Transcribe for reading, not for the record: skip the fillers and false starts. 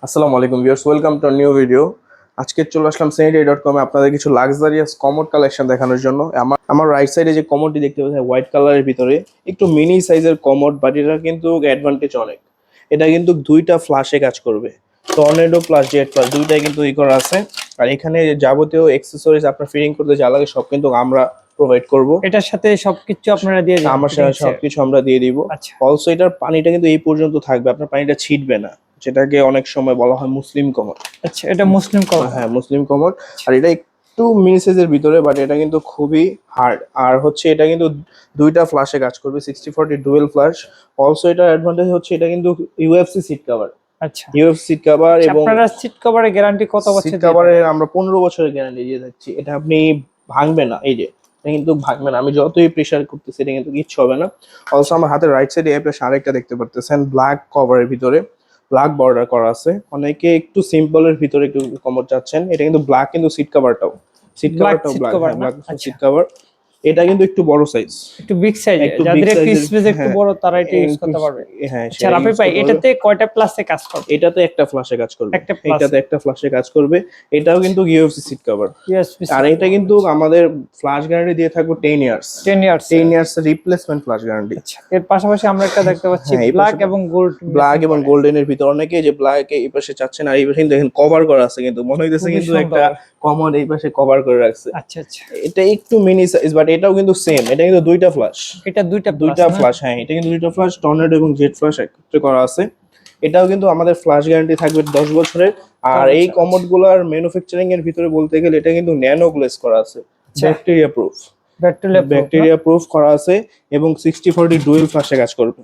আসসালামু আলাইকুম viewers, welcome to new video. আজকে চলে আসলাম sanitary.com এ আপনাদের কিছু লাক্সারিয়াস কমোড কালেকশন দেখানোর জন্য। আমার রাইট সাইডে যে কমোডটি দেখতে পাচ্ছেন হোয়াইট কালারের ভিতরে একটু মিনি সাইজের কমোড, বাট এটা কিন্তু অ্যাডভান্টেজ অনেক। এটা কিন্তু দুইটা ফ্ল্যাশে কাজ করবে, টর্নেডো প্লাস জেট প্লাস দুইটাই কিন্তু করা আছে। আর এখানে যাবতীয় অ্যাক্সেসরিজ আপনার ফিটিং করতে যা লাগে সব কিন্তু আমরা প্রোভাইড করব। এটার সাথে সবকিছু আপনারা দিয়ে দিবেন? আমার সাথে সবকিছু আমরা দিয়ে দিব। আচ্ছা অলসো এটার পানিটা কিন্তু এই পর্যন্ত থাকবে, আপনার পানিটা ছিটবে না, যেটাকে অনেক সময় বলা হয় মুসলিম কমোড। আচ্ছা, এটা মুসলিম কমোড। হ্যাঁ, মুসলিম কমোড। আর এটা একটু মিনি সাইজের ভিতরে, বাট এটা কিন্তু খুবই হার্ড। আর হচ্ছে এটা কিন্তু দুইটা ফ্ল্যাশে কাজ করবে, 60/40 ডুয়েল ফ্ল্যাশ। অলসো এটার অ্যাডভান্টেজ হচ্ছে এটা কিন্তু ইউএফসি সিট কভার। আচ্ছা, ইউএফসি সিট কভার এবং আপনারা সিট কভারের গ্যারান্টি কত বছর সিট দিয়ে কভারের আমরা 15 বছরের গ্যারান্টি দিয়ে যাচ্ছি। এটা আপনি ভাঙবে না, এই যে এটা কিন্তু ভাঙবে না, আমি যতই প্রেসার করতেছি এটা কিন্তু কিচ্ছু হবে না। অলসো আমার হাতের রাইট সাইডে আরেকটা দেখতে পারতেছেন, ব্ল্যাক কভারের ভিতরে ব্ল্যাক বর্ডার করা আছে। অনেকে একটু সিম্পলের ভিতরে একটু কমোড চাচ্ছেন, এটা কিন্তু ব্ল্যাক, কিন্তু সিট কভারটাও ব্ল্যাক সিট কভার। এটা কিন্তু একটু বড় সাইজ, একটু বিগ সাইজ, যাদের একটু স্পেস একটু বড় তারা এটা ইউজ করতে পারবে। হ্যাঁ, আচ্ছা রাফি ভাই, এটাতে কয়টা প্লাসে কাজ করবে? এটাতে একটা ফ্ল্যাশে কাজ করবে, একটা plus এটাতে একটা ফ্ল্যাশে কাজ করবে। এটাও কিন্তু ইউএফসি সিট কভার। আর এটা কিন্তু আমাদের ফ্ল্যাশ গ্যারান্টি দিয়ে থাকবো 10 years. 10 years replacement flash guarantee. আচ্ছা, এর পাশাপাশি আমরা একটা দেখতে পাচ্ছি হ্যাঁ, ব্ল্যাক এবং গোল্ড, ব্ল্যাক এবং গোল্ডেনের ভিতর অনেকে যে ব্ল্যাক এই পাশে চাচ্ছেন, আর এই পাশে দেখেন কভার করা আছে, কিন্তু মনে হইতেছে খুবই কিন্তু সুন্দর। একটা কমন এই পাশে কভার করে রাখছে। আচ্ছা আচ্ছা, এটা একটু মিনি সাইজ, বাট এটাও কিন্তু সেম, এটা কিন্তু দুইটা ফ্ল্যাশ। এটা দুইটা ফ্ল্যাশ, হ্যাঁ, এটা কিন্তু দুইটা ফ্ল্যাশ, টর্নেডো এবং জেট ফ্ল্যাশ একত্রে করা আছে। এটাও কিন্তু আমাদের ফ্ল্যাশ গ্যারান্টি থাকবে 10 বছরের। আর এই কমোড গুলার ম্যানুফ্যাকচারিং এর ভিতরে বলতে গেলে এটা কিন্তু ন্যানো গ্লেজ করা আছে, ব্যাকটেরিয়া প্রুফ করা আছে এবং 60/40 ডুয়েল ফ্ল্যাশে কাজ করবে।